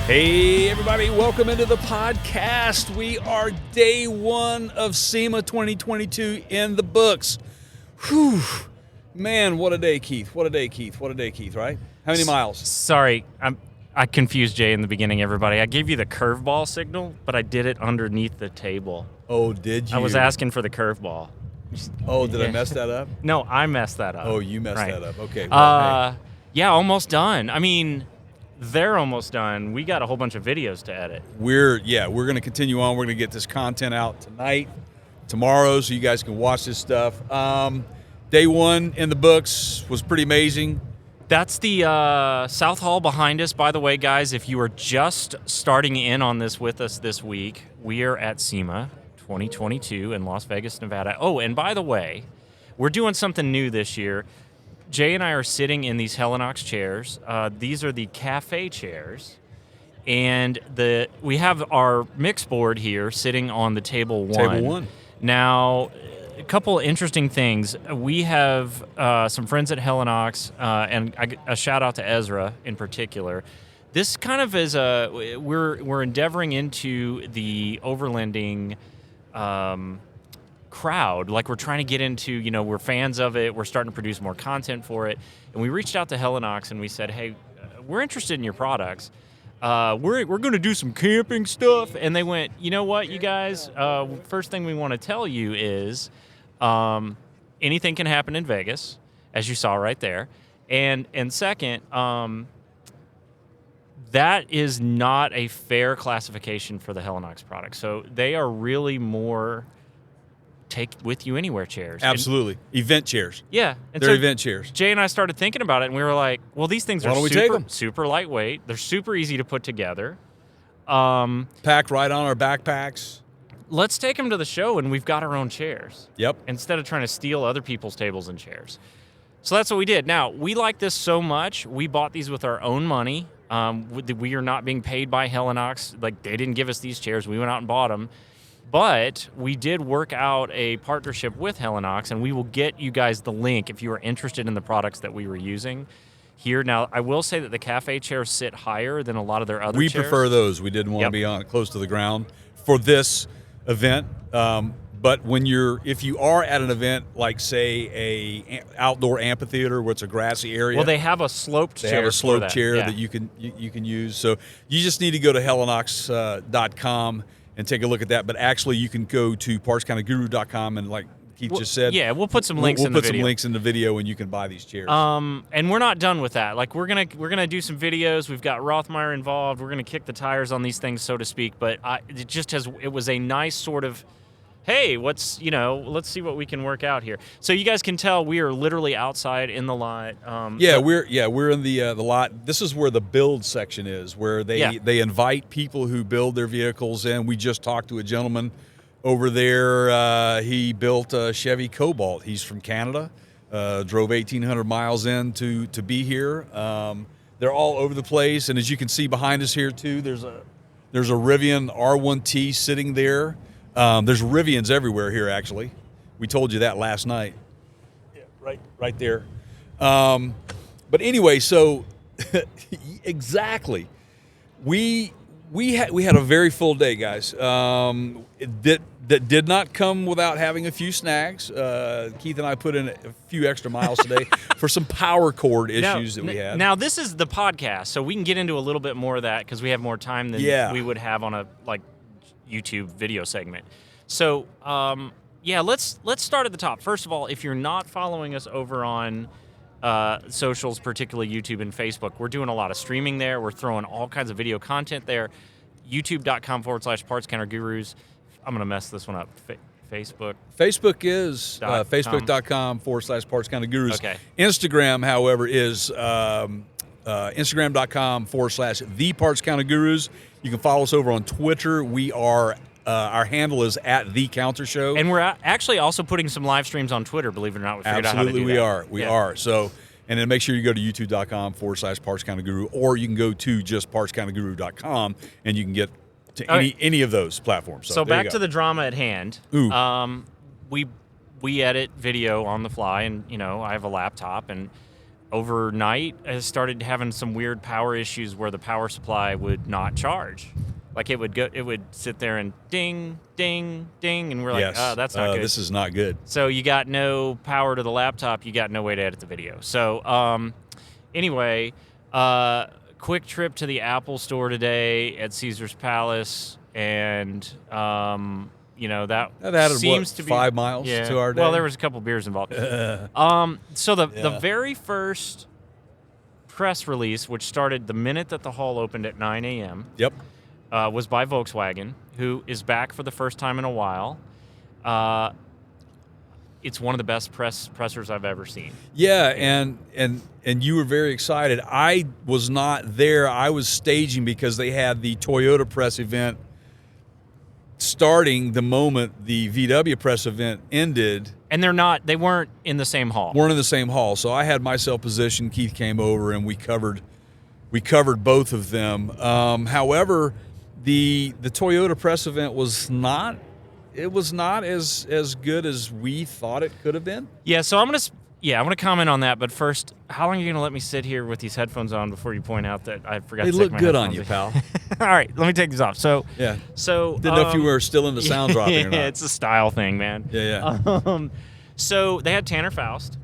Hey, everybody, welcome into the podcast. We are day one of SEMA 2022 in the books. Whew. Man, what a day, Keith. What a day, Keith. What a day, Keith, right? How many miles? Sorry, I confused Jay in the beginning, everybody. I gave you the curveball signal, but I did it underneath the table. Oh, did you? I was asking for the curveball. Oh, did I mess that up? No, I messed that up. Oh, you messed Right. that up. Okay. Well, hey. Yeah, almost done. I mean, they're almost done. We got a whole bunch of videos to edit. We're going to continue on. We're going to get this content out tonight, tomorrow, so you guys can watch this stuff. Day one in the books was pretty amazing. That's the South Hall behind us. By the way, guys, if you are just starting in on this with us this week, we are at SEMA 2022 in Las Vegas, Nevada. Oh, and by the way, we're doing something new this year. Jay and I are sitting in these Helinox chairs. These are the cafe chairs. And we have our mix board here sitting on the table one. Table one. Now, a couple interesting things. We have some friends at Helinox, and a shout out to Ezra in particular. This kind of is we're endeavoring into the overlanding crowd. Like, we're trying to get into, we're fans of it. We're starting to produce more content for it. And we reached out to Helinox and we said, hey, we're interested in your products. We're going to do some camping stuff. And they went, you know what, you guys, first thing we want to tell you is anything can happen in Vegas, as you saw right there. And second, that is not a fair classification for the Helinox product. So they are really more take with you anywhere chairs. Absolutely. Event chairs. Yeah. And They're so event chairs. Jay and I started thinking about it, and we were like, well, these things are super lightweight. They're super easy to put together. Packed right on our backpacks. Let's take them to the show, and we've got our own chairs. Yep. Instead of trying to steal other people's tables and chairs. So that's what we did. Now, we like this so much, we bought these with our own money. We are not being paid by Helinox. Like, they didn't give us these chairs. We went out and bought them. But we did work out a partnership with Helinox, and we will get you guys the link if you are interested in the products that we were using here. Now, I will say that the cafe chairs sit higher than a lot of their other chairs. We prefer those. We didn't want to be on close to the ground for this event. But if you are at an event like, say, a outdoor amphitheater where it's a grassy area, well, they have a sloped chair. They have a sloped chair that you can use. So you just need to go to helinox.com and take a look at that. But actually, you can go to partscounterguru.com and, like Keith just said, we'll put some links. We'll put some links in the video, and you can buy these chairs. And we're not done with that. Like, we're gonna do some videos. We've got Rothmeyer involved. We're gonna kick the tires on these things, so to speak. But it was a nice sort of, hey, let's see what we can work out here. So you guys can tell we are literally outside in the lot. We're in the lot. This is where the build section is, where they invite people who build their vehicles in. We just talked to a gentleman over there. He built a Chevy Cobalt. He's from Canada. Drove 1,800 miles in to be here. They're all over the place, and as you can see behind us here too, there's a Rivian R1T sitting there. There's Rivians everywhere here, actually. We told you that last night. Yeah, right there. But anyway, so exactly. We had a very full day, guys. That did not come without having a few snags. Keith and I put in a few extra miles today for some power cord issues that we had. Now, this is the podcast, so we can get into a little bit more of that because we have more time than we would have on a YouTube video segment. So, let's start at the top. First of all, if you're not following us over on socials, particularly YouTube and Facebook, we're doing a lot of streaming there. We're throwing all kinds of video content there. YouTube.com/PartsCounterGurus. I'm going to mess this one up. Facebook. Facebook is Facebook.com/PartsCounterGurus. Okay. Instagram, however, is Instagram.com/ThePartsCounterGurus. You can follow us over on Twitter. We are our handle is @TheCounterShow. And we're actually also putting some live streams on Twitter, believe it or not. We figured out how to do that. We are. So, and then make sure you go to youtube.com/PartsCounterGuru, or you can go to just PartsCounterGuru.com, and you can get to any of those platforms. So back to the drama at hand. Ooh. We edit video on the fly, and I have a laptop, and overnight has started having some weird power issues where the power supply would not charge. Like it would sit there and ding, ding, ding, and we're like, Yes. oh, that's not good. This is not good. So you got no power to the laptop. You got no way to edit the video. So anyway, quick trip to the Apple Store today at Caesar's Palace, and that added seems to be 5 miles to our day. Well, there was a couple beers involved. So the very first press release, which started the minute that the hall opened at 9 a.m. Yep. Was by Volkswagen, who is back for the first time in a while. It's one of the best pressers I've ever seen. Yeah, and you were very excited. I was not there. I was staging because they had the Toyota press event starting the moment the VW press event ended. And they weren't in the same hall. Weren't in the same hall. So I had myself positioned. Keith came over and we covered both of them. However, the Toyota press event was not as good as we thought it could have been. Yeah, so I'm gonna comment on that, but first, how long are you gonna let me sit here with these headphones on before you point out that I forgot They to look take my good on headphones you, off? pal. All right, let me take these off. So Didn't know if you were still into sound dropping or not. Yeah, it's a style thing, man. Yeah. So they had Tanner Faust,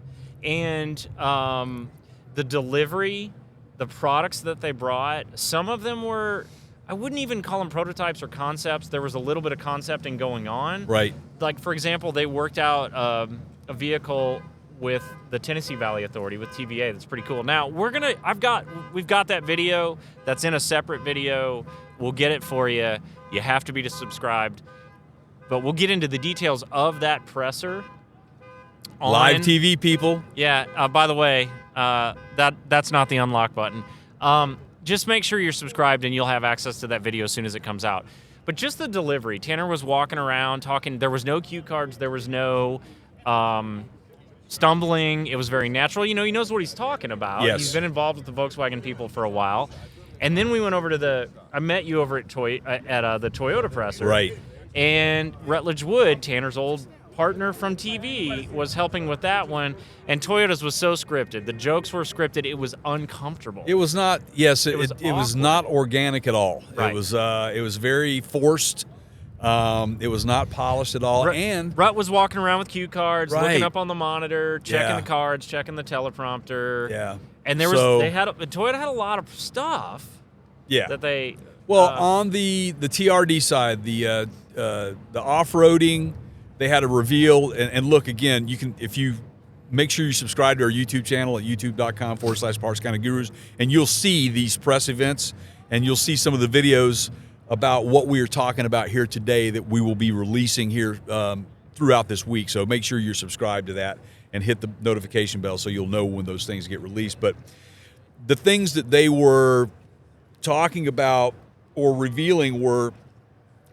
and the delivery, the products that they brought, some of them were, I wouldn't even call them prototypes or concepts. There was a little bit of concepting going on. Right. Like, for example, they worked out a vehicle with the Tennessee Valley Authority, with TVA. That's pretty cool. Now, we've got that video that's in a separate video. We'll get it for you. You have to be subscribed. But we'll get into the details of that presser. Live TV, people. Yeah. By the way, that's not the unlock button. Just make sure you're subscribed and you'll have access to that video as soon as it comes out. But just the delivery. Tanner was walking around talking. There was no cue cards. There was no stumbling. It was very natural. He knows what he's talking about. Yes. He's been involved with the Volkswagen people for a while. And then we went over to I met you over at the Toyota presser. Right. And Rutledge Wood, Tanner's old partner from TV, was helping with that one, and Toyota's was so scripted. The jokes were scripted. It was uncomfortable. It was not. Yes, it was not organic at all. Right. It was very forced. It was not polished at all. And Rut was walking around with cue cards, Right. looking up on the monitor, checking Yeah. the cards, checking the teleprompter. Yeah. And Toyota had a lot of stuff. Yeah. That they. On the TRD side, the off-roading, they had a reveal, and look, again, you can, if you make sure you subscribe to our YouTube channel at youtube.com/Parks County Gurus, and you'll see these press events, and you'll see some of the videos about what we are talking about here today that we will be releasing here throughout this week. So make sure you're subscribed to that and hit the notification bell so you'll know when those things get released. But the things that they were talking about or revealing were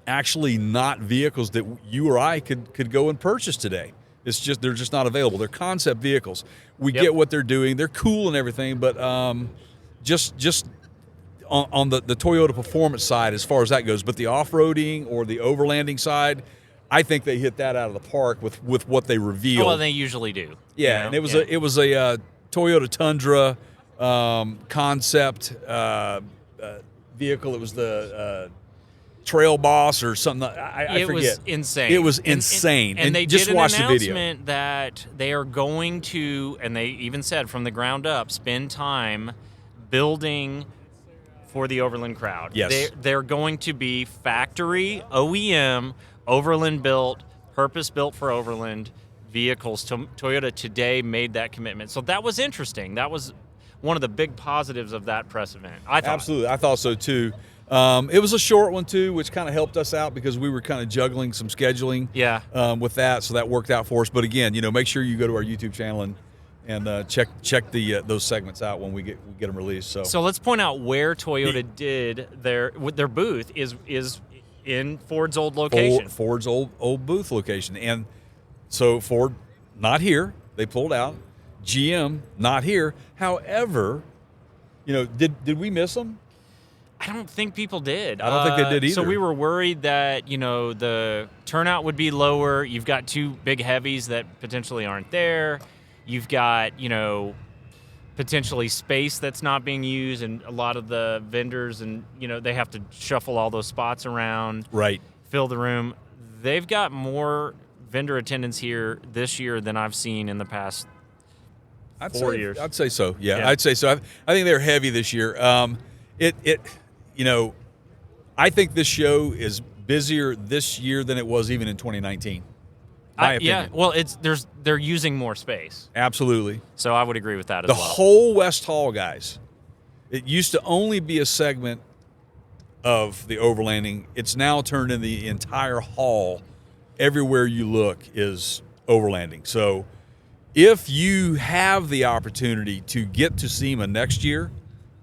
actually not vehicles that you or I could go and purchase today. It's just, they're just not available. They're concept vehicles. We get what they're doing. They're cool and everything, but just on the Toyota performance side, as far as that goes, but the off-roading or the overlanding side, I think they hit that out of the park with what they revealed. Well, they usually do. Yeah, and it was a Toyota Tundra concept vehicle. It was the Trail Boss or something. I forget. It was insane. It was insane. And they just did an watch the video. announcement that they are going to, and they even said from the ground up, spend time building for the Overland crowd. Yes. They're going to be factory, OEM, Overland built, purpose built for Overland vehicles. Toyota today made that commitment. So that was interesting. That was one of the big positives of that press event, I thought. Absolutely. I thought so too. It was a short one too, which kind of helped us out because we were kind of juggling some scheduling with that, so that worked out for us. But again, make sure you go to our YouTube channel and check those segments out when we get them released. So let's point out where Toyota did their booth is in Ford's old location. Ford's old booth location, and so Ford not here. They pulled out. GM not here. However, did we miss them? I don't think people did. I don't think they did either. So we were worried that, the turnout would be lower. You've got two big heavies that potentially aren't there. You've got, potentially space that's not being used, and a lot of the vendors, and they have to shuffle all those spots around, right, fill the room. They've got more vendor attendance here this year than I've seen in the past 4 years. I'd say so. Yeah, I'd say so. I think they're heavy this year. I think this show is busier this year than it was even in 2019. My opinion. Yeah, well, they're using more space. Absolutely. So I would agree with that as well. The whole West Hall, guys. It used to only be a segment of the overlanding. It's now turned in the entire hall. Everywhere you look is overlanding. So if you have the opportunity to get to SEMA next year,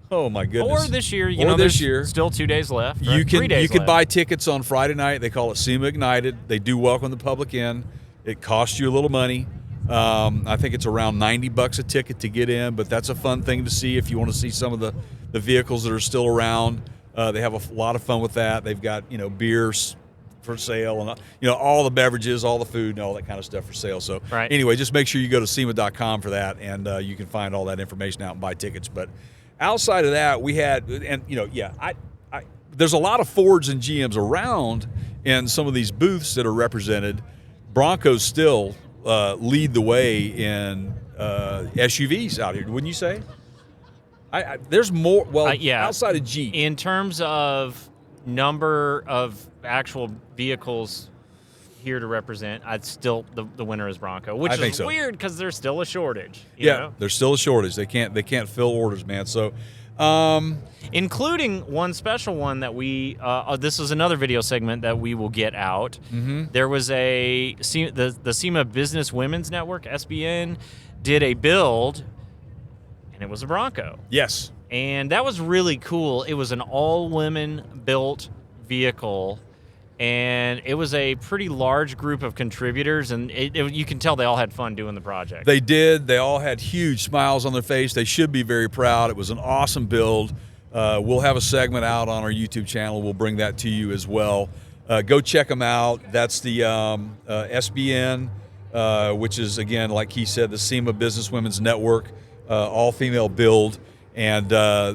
oh my goodness. Or this year, there's still 2 days left. You 3 days can left. buy tickets on Friday night. They call it SEMA Ignited. They do welcome the public in. It costs you a little money. I think it's around $90 a ticket to get in, but that's a fun thing to see if you want to see some of the vehicles that are still around. They have a lot of fun with that. They've got beers for sale and all the beverages, all the food, and all that kind of stuff for sale. So anyway, just make sure you go to SEMA.com for that, and you can find all that information out and buy tickets. But outside of that, we had, and there's a lot of Fords and GMs around in some of these booths that are represented. Broncos still lead the way in SUVs out here, wouldn't you say? There's more, outside of Jeep. In terms of number of actual vehicles here to represent, I'd still the winner is Bronco, which is weird because there's still a shortage. You know? There's still a shortage. They can't fill orders, man. So, including one special one that we this is another video segment that we will get out. Mm-hmm. There was the SEMA Business Women's Network, SBN, did a build, and it was a Bronco. Yes. And that was really cool. It was an all-women built vehicle, and it was a pretty large group of contributors, and you can tell they all had fun doing the project. They did. They all had huge smiles on their face. They should be very proud. It was an awesome build. We'll have a segment out on our YouTube channel. We'll bring that to you as well. Go check them out. That's the SBN, which is, again, like he said, the SEMA Business Women's Network, all-female build. And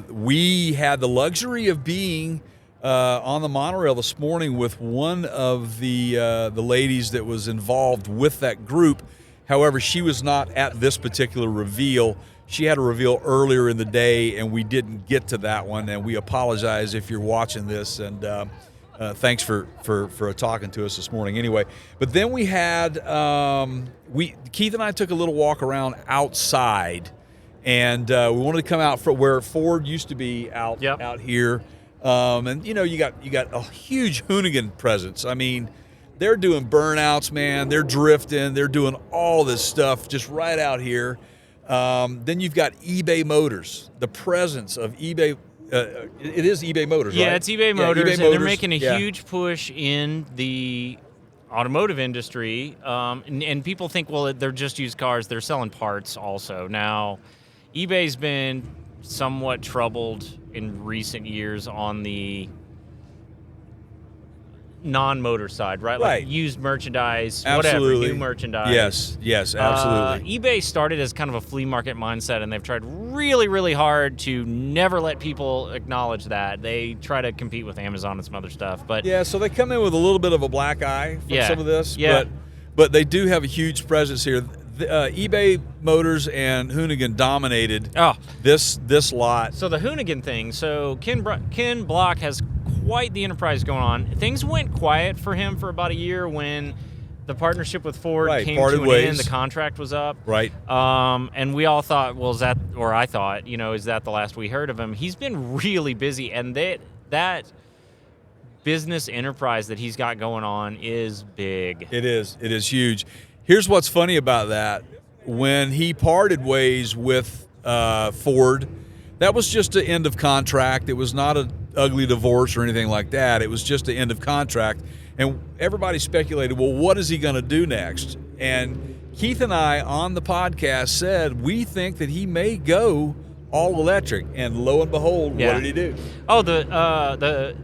we had the luxury of being on the monorail this morning with one of the ladies that was involved with that group. However, she was not at this particular reveal. She had a reveal earlier in the day, and we didn't get to that one. And we apologize if you're watching this. And thanks for talking to us this morning. Anyway, but then we had Keith and I took a little walk around outside. And we wanted to come out for where Ford used to be out here, and you got a huge Hoonigan presence. I mean, they're doing burnouts, man. They're drifting. They're doing all this stuff just right out here. Then you've got eBay Motors, the presence of eBay. It is eBay Motors, right? Yeah, it's eBay Motors, eBay and Motors. they're making a huge push in the automotive industry. And people think, well, they're just used cars. They're selling parts also now. eBay's been somewhat troubled in recent years on the non-motor side, right? Like used merchandise, absolutely. Whatever, new merchandise. Yes, absolutely. eBay started as kind of a flea market mindset, and they've tried really, really hard to never let people acknowledge that. They try to compete with Amazon and some other stuff. But so they come in with a little bit of a black eye from some of this, Yeah. but they do have a huge presence here. eBay Motors and Hoonigan dominated this lot. So the Hoonigan thing. So Ken Block has quite the enterprise going on. Things went quiet for him for about a year when the partnership with Ford came to an end. The contract was up. Right. And we all thought, well, I thought, is that the last we heard of him? He's been really busy, and that business enterprise that he's got going on is big. It is. It is huge. Here's what's funny about that. When he parted ways with Ford, that was just an end of contract. It was not an ugly divorce or anything like that. It was just an end of contract. And everybody speculated, well, what is he going to do next? And Keith and I on the podcast said, we think that he may go all electric. And lo and behold, what did he do? Oh, the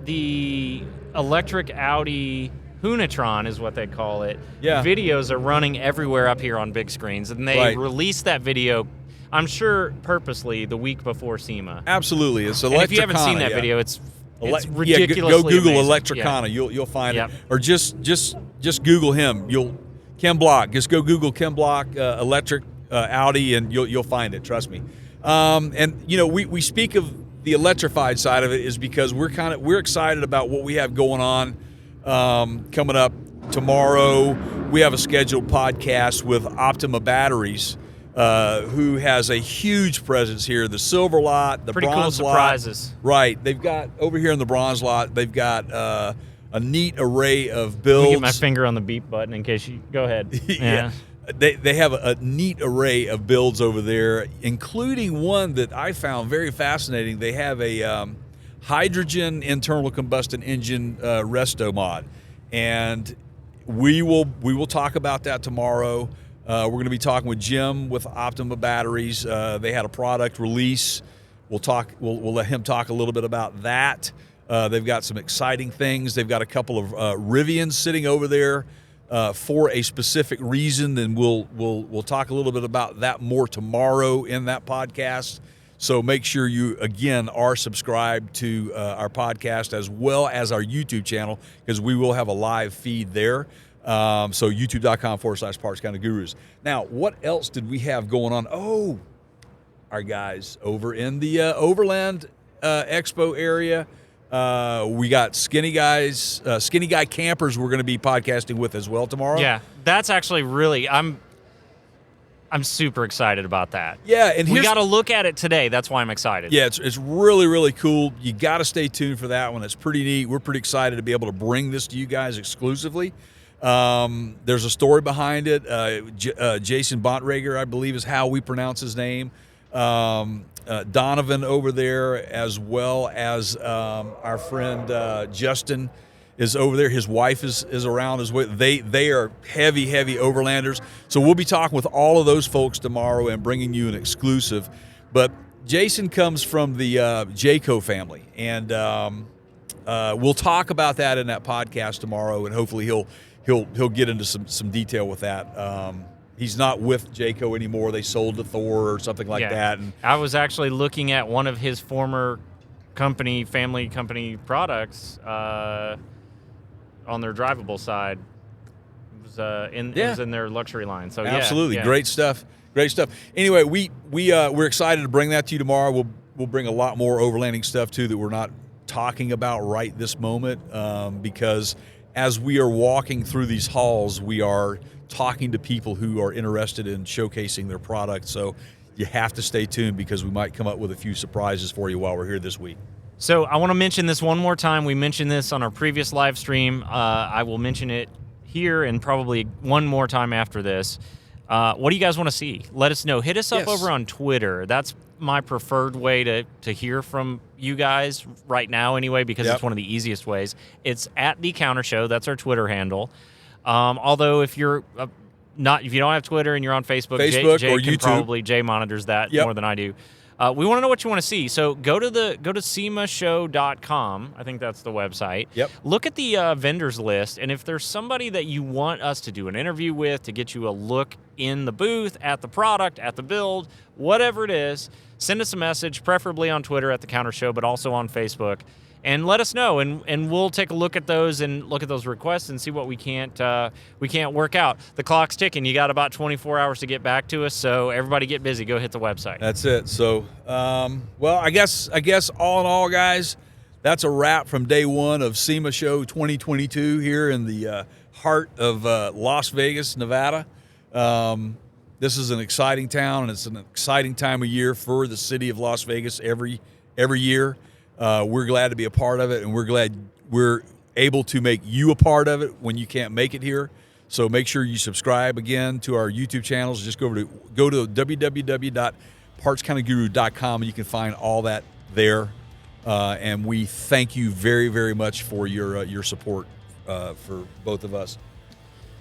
electric Audi Hoonatron is what they call it. Yeah. Videos are running everywhere up here on big screens, and they released that video I'm sure purposely the week before SEMA. Absolutely, it's Electricana. And if you haven't seen that video, it's ridiculously go Google amazing. Electricana. You'll find it, or just Google him. Ken Block. Just go Google Ken Block electric Audi, and you'll find it. Trust me. And we speak of the electrified side of it is because we're excited about what we have going on coming up tomorrow. We have a scheduled podcast with Optima Batteries, who has a huge presence here. The silver lot, the pretty bronze cool lot. surprises. Right. They've got over here in the bronze lot. They've got a neat array of builds. Let me get my finger on the beep button in case you go ahead. Yeah. They have a neat array of builds over there, including one that I found very fascinating. They have a hydrogen internal combustion engine resto mod, and we will talk about that tomorrow. We're going to be talking with Jim with Optima Batteries. They had a product release. We'll let him talk a little bit about that. They've got some exciting things. They've got a couple of Rivians sitting over there for a specific reason, and we'll talk a little bit about that more tomorrow in that podcast. So make sure you, again, are subscribed to our podcast as well as our YouTube channel, because we will have a live feed there. So youtube.com/Parts Kind of Gurus. Now, what else did we have going on? Oh, our guys over in the Overland Expo area. We got Skinny Guy Campers we're going to be podcasting with as well tomorrow. Yeah, that's actually really, I'm super excited about that. Yeah, and we got to look at it today. That's why I'm excited. Yeah, it's really, really cool. You got to stay tuned for that one. It's pretty neat. We're pretty excited to be able to bring this to you guys exclusively. There's a story behind it. Jason Bontrager, I believe, is how we pronounce his name. Donovan over there, as well as our friend Justin is over there. His wife is around as well. They are heavy overlanders. So we'll be talking with all of those folks tomorrow and bringing you an exclusive. But Jason comes from the Jayco family, and we'll talk about that in that podcast tomorrow, and hopefully he'll get into some detail with that. He's not with Jayco anymore. They sold to Thor or something like that. And I was actually looking at one of his former family company products on their drivable side. It was in their luxury line. So absolutely, great stuff. Anyway, we're excited to bring that to you tomorrow. We'll bring a lot more overlanding stuff too that we're not talking about right this moment, because as we are walking through these halls, we are talking to people who are interested in showcasing their product. So you have to stay tuned, because we might come up with a few surprises for you while we're here this week. So I want to mention this one more time. We mentioned this on our previous live stream. I will mention it here and probably one more time after this. What do you guys want to see? Let us know. Hit us up over on Twitter. That's my preferred way to hear from you guys right now anyway, because it's one of the easiest ways. It's at The Counter Show. That's our Twitter handle. Although if you don't have Twitter and you're on Facebook Jay or can YouTube, probably Jay monitors that more than I do. We want to know what you want to see. So go to semashow.com. I think that's the website. Yep. Look at the vendors list, and if there's somebody that you want us to do an interview with, to get you a look in the booth, at the product, at the build, whatever it is, send us a message, preferably on Twitter at The Counter Show, but also on Facebook. And let us know, and we'll take a look at those requests and see what we can't work out. The clock's ticking. You got about 24 hours to get back to us, so everybody get busy. Go hit the website. That's it. So, well, I guess all in all, guys, that's a wrap from day one of SEMA Show 2022 here in the heart of Las Vegas, Nevada. This is an exciting town, and it's an exciting time of year for the city of Las Vegas every year. We're glad to be a part of it, and we're glad we're able to make you a part of it when you can't make it here. So make sure you subscribe again to our YouTube channels. Just go to www.partskindofguru.com, and you can find all that there. And we thank you very, very much for your support for both of us.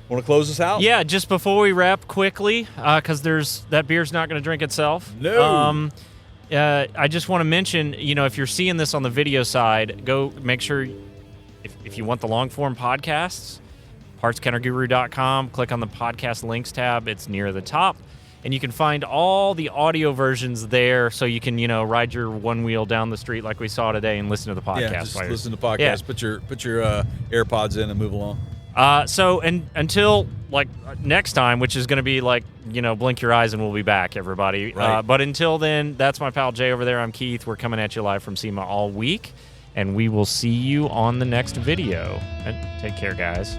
Want to close this out? Yeah, just before we wrap quickly, because that beer's not going to drink itself. No. I just want to mention, if you're seeing this on the video side, go make sure, if you want the long-form podcasts, partscounterguru.com, click on the podcast links tab. It's near the top. and you can find all the audio versions there, so you can ride your one wheel down the street like we saw today and listen to the podcast. Yeah, just listen to podcasts. Yeah. Put your AirPods in and move along. So until like next time, which is going to be like blink your eyes and we'll be back, everybody. Right. But until then, that's my pal Jay over there. I'm Keith. We're coming at you live from SEMA all week, and we will see you on the next video. And take care, guys.